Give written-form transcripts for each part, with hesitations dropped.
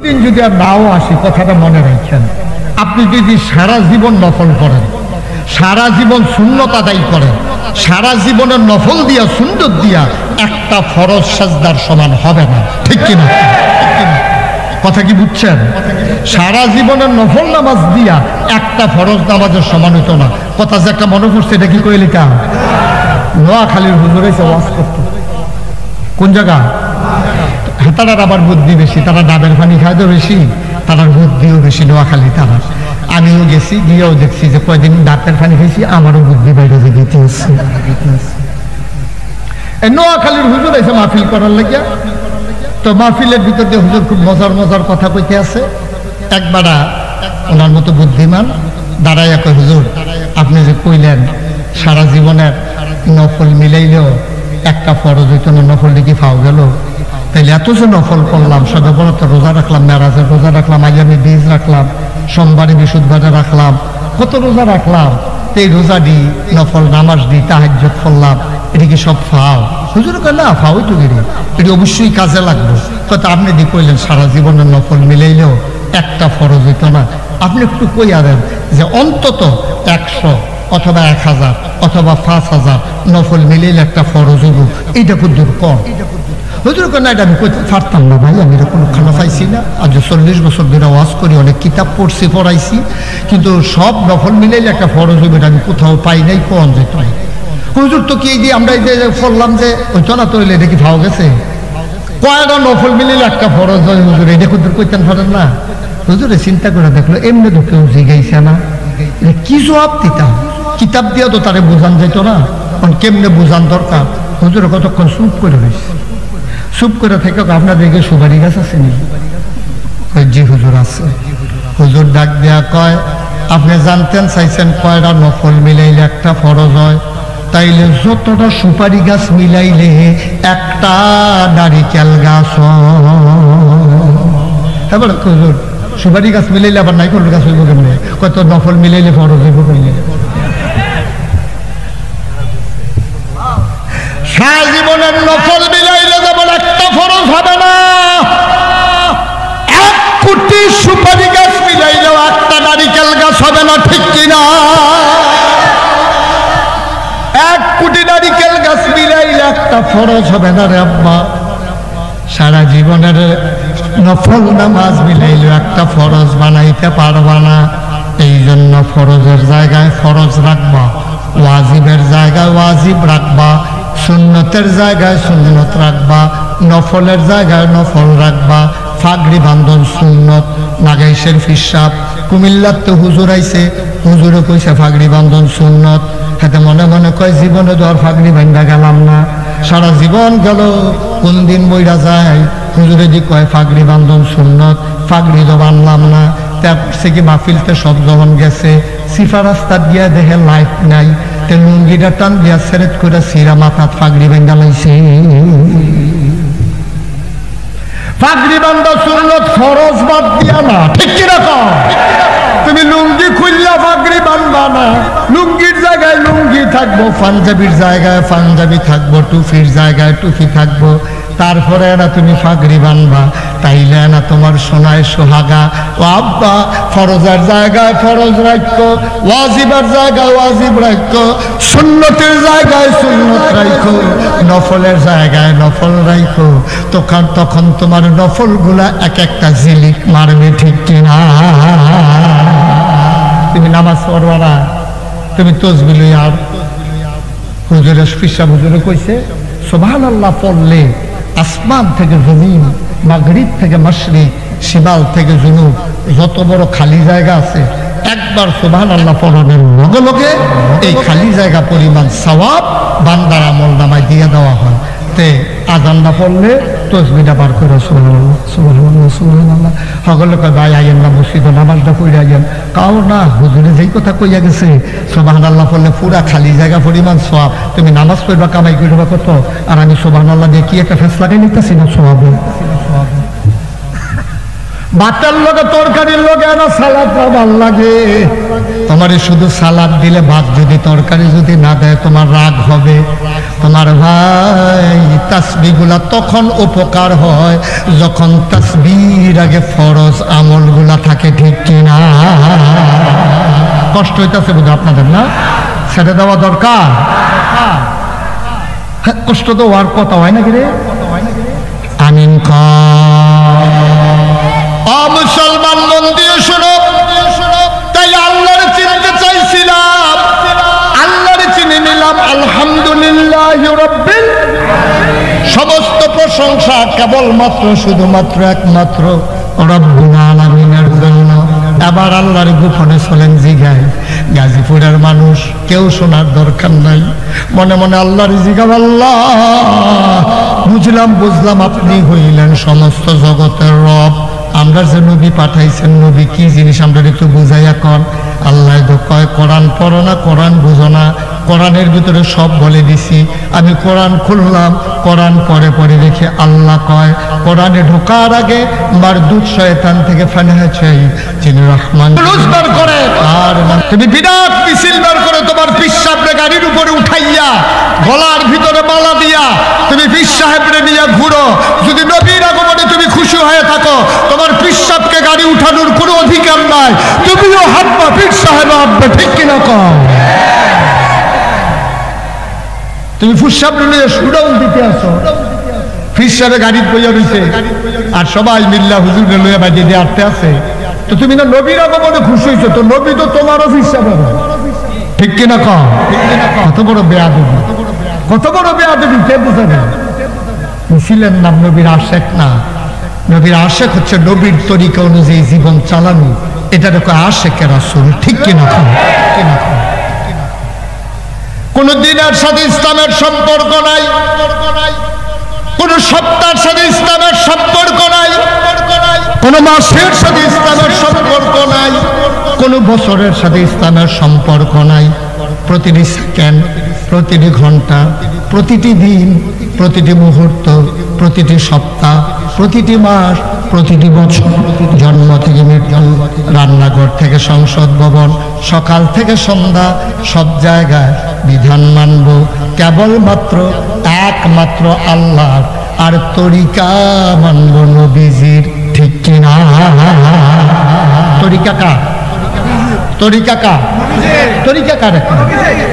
দিন যদি আর নাও আসি, কথাটা মনে রাখছেন। আপনি যদি সারা জীবন নফল করেন, সারা জীবন সুন্নত আদায় করেন, সারা জীবনের নফল দিয়া সুন্নত দিয়া একটা ফরজ সাজদার সমান হবে না, ঠিক কিনা? কথা কি বুঝছেন? সারা জীবনের নফল নামাজ দিয়া একটা ফরজ নামাজের সমান হইতো না। কথা যে একটা মনে পড়ছে, এটা কি কইলি কা? নোয়াখালীর হুজুর এসে ওয়াজ করতো। কোন জায়গা? তারার আবার বুদ্ধি বেশি, তারা ডাবের পানি খায় তো বেশি, তারার বুদ্ধিও বেশি নোয়াখালী তারা। আমিও গেছি, গিয়েও দেখছি যে কয়দিন ডাবের পানি খেয়েছি, আমারও বুদ্ধি বাইরে যেতে হচ্ছে। নোয়াখালীর হুজুর এসে মাহফিল করার লাগিয়া, তো মাহফিলের ভিতর দিয়ে হুজুর খুব মজার মজার কথা কইতে আছে। একবার ওনার মতো বুদ্ধিমান দাঁড়াইয়া কয়, হুজুর আপনি যে কইলেন সারা জীবনের নফল মিলাইলেও একটা ফরজ হইতো না, নফল দেখি ফাও গেল, তাইলে এত যে নফল করলাম, সবে বলতে রোজা রাখলাম, মেরাজের রোজা রাখলাম, আইয়ামে বীজ রাখলাম, সোমবারে বিশুদ্ধবারে রাখলাম, কত রোজা রাখলাম, এই রোজা দিই, নফল নামাজ দিই, তাহাজ্জুদ করলাম, এটা কি সব ফাও? হুজুর কয় না, ফাওই তো গিরি, এটি অবশ্যই কাজে লাগবে। কথা আপনি দি কইলেন সারা জীবনের নফল মিলাইলেও একটা ফরজ হইতো না, আপনি একটু কইয়া দেন যে অন্তত 100 অথবা 1000 অথবা 5000 নফল মিলাইলে একটা ফরজ হইব, এইটা খুব দূর কম। হুজুর কয় না, এটা আমি কইতে পারতাম না ভাই, আমি এটা কোনো খানা পাইছি না, আজ 40 বছর ধরে ওয়াজ করি, অনেক কিতাব পড়ছি, পড়াইছি, কিন্তু সব নফল মিলাইলে একটা ফরজ হইবে এটা আমি কোথাও পাই নাই, কোন যেত। হুজুর তো কি দিয়ে আমরা এই যে বললাম যে ওইটা না তৈলে, এটা কি ভাও গেছে? কয়টা নফল মিলাইলে একটা ফরজ হয় হুজুর, এটা হুজুর কইতেন পারেন না? হুজুরে চিন্তা করে দেখলো, এমনি তো কেউ জিগাইছে না, কি জবাব দিতাম? কিতাব দিয়া তো তারে বোঝান যেত না, কারণ কেমনে বোঝান দরকার। হুজুরে কতক্ষণ চুপ করে রয়েছে, চুপ করে থেকে আপনার দিকে সুপারি গাছ আছে নি? জি হুজুর আছে। হুজুর ডাক দেয়া কয়, আপনি জানতেন চাইছেন কয়টা নফল মিলাইলে একটা ফরজ হয়? তাইলে যতটা সুপারি গাছ মিলাইলে একটা নারিকেল গাছ হয়। এবার হুজুর সুপারি গাছ মিলাইলে আবার নারিকেল গাছ হইব কেমনে? কত নফল মিলাইলে ফরজ হইব কেমনে? সারা জীবনের নফল মিলাইলে যেমন একটা ফরজ হবে না, 1 কোটি সুপারি গাছ মিলাইলেও একটা নারিকেল গাছ হবে না, ঠিক কিনা? 1 কোটি নারিকেল গাছ মিলাইলে একটা ফরজ হবে না রে আব্বা। সারা জীবনের নফল নামাজ মিলাইলেও একটা ফরজ বানাইতে পারবা না। এই জন্য ফরজের জায়গায় ফরজ রাখবা, ওয়াজিবের জায়গায় ওয়াজিব রাখবা, সুন্নতের জায়গায় সুন্নত রাখবা, নফলের জায়গায় নফল রাখবা। ফাগড়ি বান্ধন সুন্নত। নাগাইশের ফিসাব কুমিল্লার তো হুজুর আইছে, হুজুরে কইছে ফাগড়ি বান্ধন সুন্নত। হাতে মনে মনে কয় জীবনে তো আর ফাগড়ি বান্ধা গেলাম না, সারা জীবন গেল, কোন দিন বইরা যায়। হুজুরে দি কয় ফাগড়ি বান্ধন সুন্নত, ফাগড়ি তো বানলাম না। তারপর কি মাহফিলতে সব যখন গেছে, সিফা রাস্তা দিয়া দেখে লাইট নাই, লুঙ্গিটা টান দিয়া সেরেট করে সিরা মাথাত ফাগড়ি বান্ধা লাইছে। ফাগড়ি বান্ধা সুন্নত, ফরজ বাদ দিয়া না, ঠিক কিরকম? তুমি লুঙ্গি খুললা ফাগড়ি বান্ধবা না, লুঙ্গির জায়গায় লুঙ্গি থাকবো, পাঞ্জাবির জায়গায় পাঞ্জাবি থাকবো, টুপির জায়গায় টুপি থাকবো, তারপরে না তুমি ফাগড়ি বানবা। তাইলে না তোমার সোনায় সোহাগা। ও আব্বা, ফরজের জায়গায় ফরজ রাখো, ওয়াজিবের জায়গায় ওয়াজিব রাখো, সুন্নতের জায়গায় সুন্নত রাখো, নফলের জায়গায় নফল রাখো। তখন তোমার নফল গুলা এক একটা জিলিক মারবে, ঠিক কিনা? তুমি নামাজ পড়বা না, তুমি তসবিহ লইয়া হুজুরে ফিসাব হুজুরে কইছে সুবহানাল্লাহ পড়লে আসমান থেকে জমিন, মাগরিব থেকে মাশরিক, শিমাল থেকে জুনুব, যত বড় খালি জায়গা আছে, একবার সুবহানাল্লাহ পড়ানোর লগে লগে এই খালি জায়গা পরিমাণ সওয়াব বান্দার আমল নামায় দিয়ে দেওয়া হয়। তে আজান না পড়লে তসবিহটা বার করে সুবহানাল্লাহ সুবহানাল্লাহ সুবহানাল্লাহ সকলে কয় ভাই আইয়েন না মসজিদে নামাজটা পড়ে আইয়েন। কাও না, হুজুরে যেই কথা কইয়া গেছে সুবহানাল্লাহ পড়লে পুরা খালি জায়গা পরিমাণ সওয়াব, তুমি নামাজ পড়বা কামাই করবা কত, আর আমি সুবহানাল্লাহ দিয়ে কি একটা ফেস লাগাই নিতেছি না সওয়াবে। ভাতের লগে তরকারির লগে না সালাদটা ভাল লাগে। তোমারে শুধু সালাদ দিলে ভাত যদি তরকারি যদি না দেয় তোমার রাগ হবে। তোমার ভাই তাসবিহগুলা তখন উপকার হয় যখন তাসবির আগে ফরজ আমলগুলা থাকে, ঠিক কিনা? কষ্ট হইতেছে বোধ আপনাদের, না? ছেড়ে দেওয়া দরকার। কষ্ট তো হওয়ার কথা, হয় নাকি রে? আমিন। মুসলমান মন দিয়ে শোনো, তাই আল্লাহর চিনতে চাইছিলাম, আল্লাহর চিনে নিলাম। আলহামদুলিল্লাহ রাব্বিল সমস্ত প্রশংসা কেবলমাত্র শুধুমাত্র একমাত্র রব্বুল আলামিনের জন্য। এবার আল্লাহর গোপনে চলেন জিগায়। গাজীপুরের মানুষ কেউ শোনার দরকার নাই, মনে মনে আল্লাহর জিগাব। আল্লাহ বুঝলাম আপনি হইলেন সমস্ত জগতের রব। আমরা যে নবী পাঠাইছেন, নবী কি জিনিস আমরা একটু বুঝাইয়া কন। আল্লাহ তো কয় কোরআন পড়ো না, কোরআন বুঝো না। কোরআনের ভিতরে সব বলে দিছি। আমি কোরআন খুললাম, কোরআন পরে দেখে আল্লাহ কয় কোরআনে ঢোকার আগে মারদুদ শয়তান থেকে ফানাহ চাই, যিনি রহমান রোজগার করে। আর তুমি বিরাট মিছিল বের করে তোমার পীর সাহেবরে গাড়ির উপরে উঠাইয়া গলার ভিতরে মালা দিয়া তুমি পীর সাহেবরে নিয়ে ঘুরো। যদি নবীর আগমনে তুমি খুশি হয়ে থাকো, তোমার পীর সাহেবকে গাড়ি উঠানোর কোনো অধিকার নাই। তুমিও হাঁটবা, পীর সাহেব হাঁটবে, ঠিক কিনা কও? তুমি ফুসাবরে নিয়ে সুডাউন দিতে আসো, পীর সাহেবের গাড়ি বইয়া রয়েছে আর সবাই মিল্লা হুজুরে লইয়া বাজে দিয়ে আটতে আছে। তো তুমি না নবীর আগমনে খুশি হয়েছো, তো নবী তো তোমারও পীর সাহেব, ঠিক কিনা কও? কত বড় বেয়াদবি, কত বড় বেয়াদবি, কে বুঝাবে? ছিলেন নাম নবীর আশেক না। নবীর আশেক হচ্ছে নবীর তরিকা অনুযায়ী জীবন চালানো, এটা দেখো আশেকের রাসূল, ঠিক কিনা? কোন দিনের সাথে ইসলামের সম্পর্ক নাই, কোন সপ্তাহের সাথে ইসলামের সম্পর্ক নাই, কোন মাসের সাথে ইসলামের সম্পর্ক নাই, কোন বছরের সাথে ইসলামের সম্পর্ক নাই। প্রতিটি সেকেন্ড, প্রতিটি ঘন্টা, প্রতিটি দিন, প্রতিটি মুহূর্ত, প্রতিটি সপ্তাহ, প্রতিটি মাস, প্রতিটি বছর, জন্ম থেকে মৃত্যু, রান্নাঘর থেকে সংসদ ভবন, সকাল থেকে সন্ধ্যা, সব জায়গায় বিধান মানব কেবলমাত্র একমাত্র আল্লাহর, আর তরিকা মানব নবীজির, ঠিক কিনা? তরিকা কার? তরিকা কার? তরিকা কারে কয়?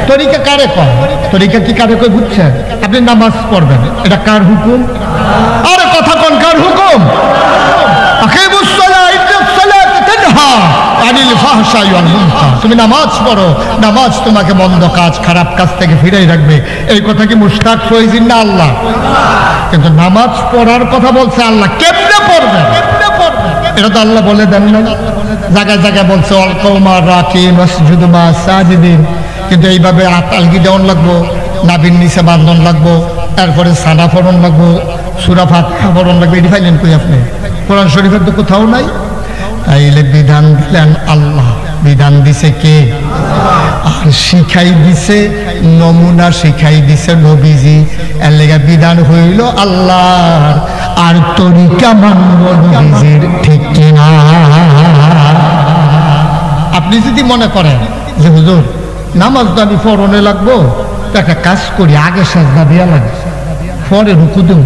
তরিকা কারে কয়? তরিকা কি কারে কয় বুঝছেন? আপনি নামাজ পড়বেন, এটা কার হুকুম? আরে কথা কোন, কার হুকুম? তুমি নামাজ পড়ো, নামাজ তোমাকে মন্দ কাজ, খারাপ কাজ থেকে ফিরাই রাখবে। এই কথা কি মুশতাক ফয়জিন না আল্লাহ? কিন্তু নামাজ পড়ার কথা বলছে আল্লাহ, কেমনে পড়বে এটা তো আল্লাহ বলে দেন না। জায়গায় জায়গায় বলছে অল কওমা রাকিন ওয়াসজুদু মা সাজিদিন, কিন্তু এইভাবে আলগি দেওয়ান লাগবো, নাবির নিচে বান্ধন লাগবো, তারপরে সানা ফরন লাগবো, সূরা ফাতিহা ফরন লাগবে। এটি পাইলেন কই আপনি? কোরআন শরীফের তো কোথাও নাই। তাইলে বিধান দিলেন আল্লাহ, বিধান দিছে কে? আর শিখাই দিছে, নমুনা শিখাই দিছে নবীজি। এর লেগে বিধান হইল আল্লাহর, আর তরিকা মানব নবীজির, ঠিক কিনা? আপনি যদি মনে করেন যে হুজুর নামাজ দাবি ফরনে লাগবো, তো একটা কাজ করি, আগে সাজদা দিয়া লাগে, পরে রুকু দেব,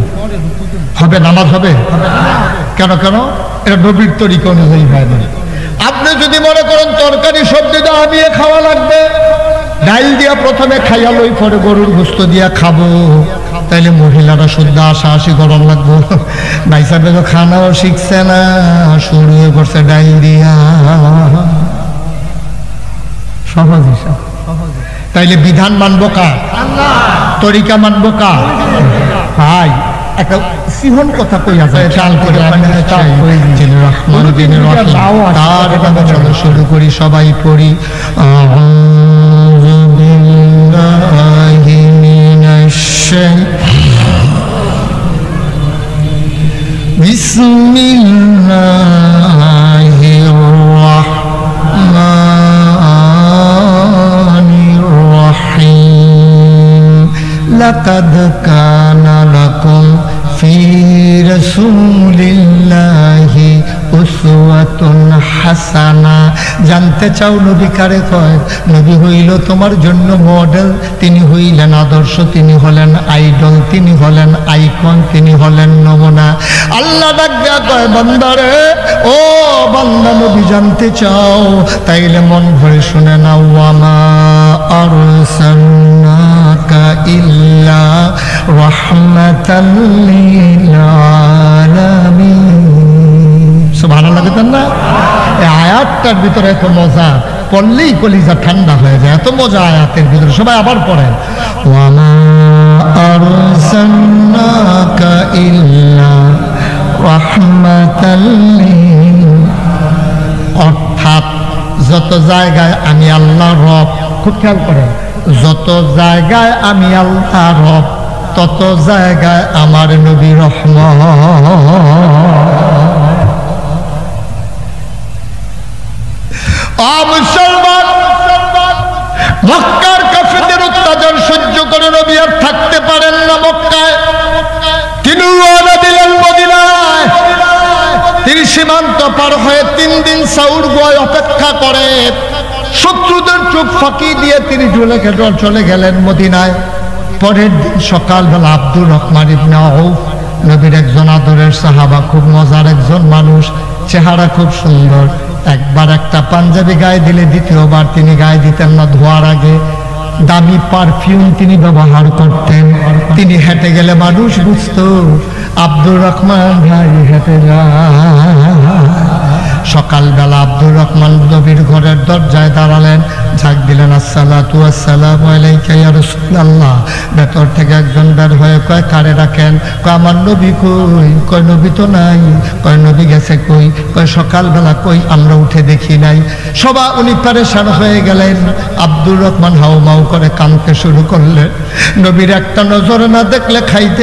হবে? নামাজ হবে? কেন? এটা নবীর তরিকা অনুযায়ী হয় না। আপনি যদি মনে করেন তরকারি সবজি দেওয়া দিয়ে খাওয়া লাগবে, ডাল দিয়া প্রথমে খাইয়া লই, পরে গরুর গোস্ত দিয়া খাবো, তাইলে মহিলারা শুদ্ধ আশা গরম লাগবো। ভাইসা বেগো খানাও শিখছে না, শুরু হয়ে করছে ডাল দিয়া। সহজ হিসাব। তাইলে বিধান মানবো কার? তরিকা মানবো কার? ভাই একটা সিহন কথা কইয়া যায়, চাল করে তার চলো শুরু করি, সবাই পড়ি। আউযু বিল্লাহি মিনাশ শাইতানির বিসমিল্লাহির রাহমানির রাহিম। লাকাদ কানা লাকুম ফি রাসূলিল্লাহি উসওয়াতুন হাসানা। জানতে চাও নবী কারে কয়? নবী হইল তোমার জন্য মডেল, তিনি হইলেন আদর্শ, তিনি হলেন আইডল, তিনি হলেন আইকন, তিনি হলেন নমুনা। আল্লাহ ডাক দিয়া কয় বান্দারে, ও বান্দা নবী জানতে চাও? তাইলে মন ভরে শুনে নাও, ওয়ামা আরসালনাকা ইল্লা রাহমাতাল লিল আলামিন। সুবহানাল্লাহ বলেন না? এই আয়াতটার ভিতরে এত মজা, পড়লেই কলিজা ঠান্ডা হয়ে যায়, এত মজা আয়াতের ভিতরে। সবাই আবার পড়েন, ওয়ামা আরসালনাকা ইল্লা রাহমাতাল লিল। অর্থাৎ যত জায়গায় আমি আল্লাহ রব, খুব খেয়াল করেন, যত জায়গায় আমি আল্লাহ রব, তত জায়গায় আমার নবী রহমত। মুসলমান, মক্কার কাফেরদের অত্যাচার সহ্য করে নবী আর থাকতে পারেন না মক্কায়। তিনি রওনা দিলেন মদিনায়। তিনি সীমান্ত পার হয়ে 3 দিন সাউর গোয়ায় অপেক্ষা করে শত্রুদের চোখ ফাঁকি দিয়ে তিনি চলে গেলেন মদিনায়। পরের দিন সকালবেলা আব্দুর রহমান ইবনে আউফ, নবীর একজন আদরের সাহাবা, খুব মজার একজন মানুষ, চেহারা খুব সুন্দর। একবার একটা পাঞ্জাবি গায়ে দিলে দ্বিতীয়বার তিনি গায়ে দিতেন না ধোয়ার আগে। দামি পারফিউম তিনি ব্যবহার করতেন। তিনি হেঁটে গেলে মানুষ বুঝতো আব্দুর রহমান ভাই হেঁটে যায়। সকালবেলা আব্দুর রহমান নবীর ঘরের দরজায় দাঁড়ালেন, ঝাঁক দিলেন, আসসালাতু ওয়াসসালামু আলাইকা ইয়া রাসূলুল্লাহ। ভেতর থেকে একজন বের হয়ে কয়, কারে রাখেন? কয়, আমার নবী কই? কয়, নবী তো নাই। কয়, নবী গেছে কই? কয়, সকালবেলা কই আমরা উঠে দেখি নাই। সবাই উনি পেরেশান হয়ে গেলেন। আব্দুর রহমান হাউমাউ করে কাঁদতে শুরু করলেন। নবীর একটা নজর না দেখলে খাইতে